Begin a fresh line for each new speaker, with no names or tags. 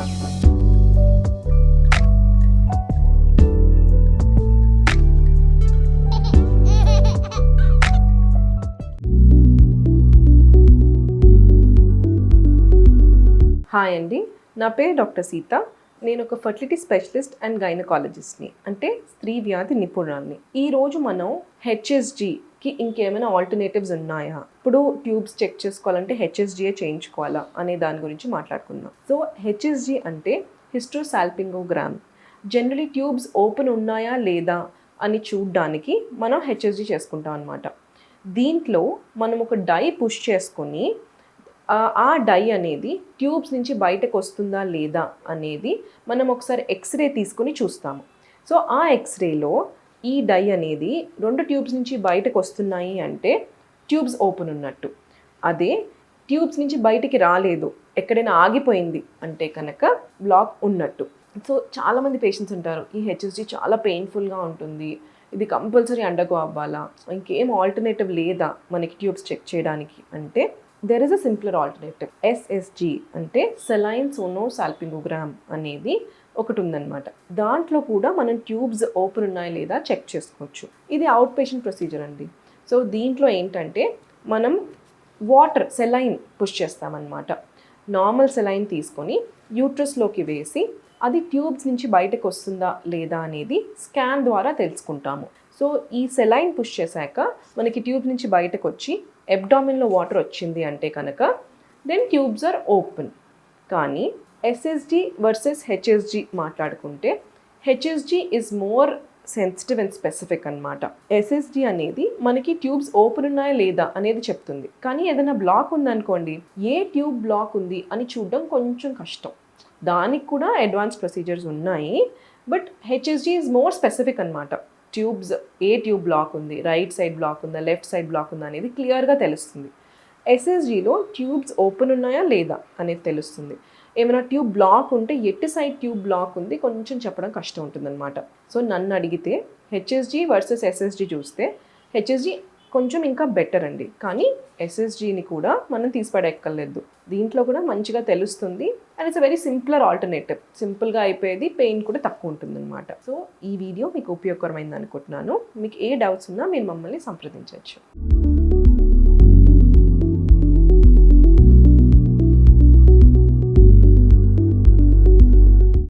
Hi అండి, నా పేరు డాక్టర్ సీత. నేను ఒక ఫర్టిలిటీ స్పెషలిస్ట్ అండ్ గైనకాలజిస్ట్ని, అంటే స్త్రీ వ్యాధి నిపుణురాల్ని. ఈరోజు మనం హెచ్ఎస్జికి ఇంకేమైనా ఆల్టర్నేటివ్స్ ఉన్నాయా, ఇప్పుడు ట్యూబ్స్ చెక్ చేసుకోవాలంటే హెచ్ఎస్జియే చేయించుకోవాలా అనే దాని గురించి మాట్లాడుకుందాం. సో హెచ్ఎస్జి అంటే హిస్టోసాల్పింగోగ్రామ్. జనరలీ ట్యూబ్స్ ఓపెన్ ఉన్నాయా లేదా అని చూడడానికి మనం హెచ్ఎస్జి చేసుకుంటాం అనమాట. దీంట్లో మనం ఒక డై పుష్ చేసుకొని ఆ డై అనేది ట్యూబ్స్ నుంచి బయటకు వస్తుందా లేదా అనేది మనం ఒకసారి ఎక్స్రే తీసుకొని చూస్తాము. సో ఆ ఎక్స్రేలో ఈ డై అనేది 2 ట్యూబ్స్ నుంచి బయటకు వస్తున్నాయి అంటే ట్యూబ్స్ ఓపెన్ ఉన్నట్టు. అదే ట్యూబ్స్ నుంచి బయటికి రాలేదు, ఎక్కడైనా ఆగిపోయింది అంటే కనుక బ్లాక్ ఉన్నట్టు. సో చాలామంది పేషెంట్స్ ఉంటారు, ఈ హెచ్ఎస్జి చాలా పెయిన్ఫుల్గా ఉంటుంది, ఇది కంపల్సరీ అండర్గో అవ్వాలా, ఇంకేం ఆల్టర్నేటివ్ లేదా మనకి ట్యూబ్స్ చెక్ చేయడానికి అంటే there is a simpler alternative. SSG అంటే సెలైన్ సోనోసాల్పింగోగ్రామ్ అనేది ఒకటి ఉందన్నమాట. దాంట్లో కూడా మనం ట్యూబ్స్ ఓపెన్ ఉన్నాయా లేదా చెక్ చేసుకోవచ్చు. ఇది అవుట్ పేషెంట్ ప్రొసీజర్ అండి. సో దీంట్లో ఏంటంటే మనం వాటర్ సెలైన్ పుష్ చేస్తామన్నమాట. నార్మల్ సెలైన్ తీసుకొని యూట్రస్లోకి వేసి అది ట్యూబ్స్ నుంచి బయటకు వస్తుందా లేదా అనేది స్కాన్ ద్వారా తెలుసుకుంటాము. సో ఈ సెలైన్ పుష్ చేశాక మనకి ట్యూబ్ నుంచి బయటకు వచ్చి అబ్డామిన్లో వాటర్ వచ్చింది అంటే కనుక దెన్ ట్యూబ్స్ ఆర్ ఓపెన్. కానీ ఎస్ఎస్జి వర్సెస్ హెచ్ఎస్జి మాట్లాడుకుంటే HSG is more sensitive and specific అనమాట. ఎస్ఎస్జి అనేది మనకి ట్యూబ్స్ ఓపెన్ ఉన్నాయా లేదా అనేది చెప్తుంది, కానీ ఏదైనా బ్లాక్ ఉందనుకోండి, ఏ ట్యూబ్ బ్లాక్ ఉంది అని చూడడం కొంచెం కష్టం. దానికి కూడా అడ్వాన్స్ ప్రొసీజర్స్ ఉన్నాయి, but HSG is more specific అనమాట. ట్యూబ్స్ ఏ ట్యూబ్ బ్లాక్ ఉంది, రైట్ సైడ్ బ్లాక్ ఉందా, లెఫ్ట్ సైడ్ బ్లాక్ ఉందా అనేది క్లియర్గా తెలుస్తుంది. ఎస్ఎస్జిలో ట్యూబ్స్ ఓపెన్ ఉన్నాయా లేదా అనేది తెలుస్తుంది. ఏమైనా ట్యూబ్ బ్లాక్ ఉంటే ఎట్టి సైడ్ ట్యూబ్ బ్లాక్ ఉంది కొంచెం చెప్పడం కష్టం ఉంటుందన్నమాట. సో నన్ను అడిగితే హెచ్ఎస్జి వర్సెస్ ఎస్ఎస్జి చూస్తే హెచ్ఎస్జి కొంచెం ఇంకా బెటర్ అండి, కానీ ఎస్ఎస్జిని కూడా మనం తీసిపడెక్కర్లేదు. దీంట్లో కూడా మంచిగా తెలుస్తుంది and it's a very simpler alternative. సింపుల్గా అయిపోయేది, పెయిన్ కూడా తక్కువ ఉంటుంది అనమాట. సో ఈ వీడియో మీకు ఉపయోగకరమైంది అనుకుంటున్నాను. మీకు ఏ డౌట్స్ ఉన్నా మీరు మమ్మల్ని సంప్రదించవచ్చు.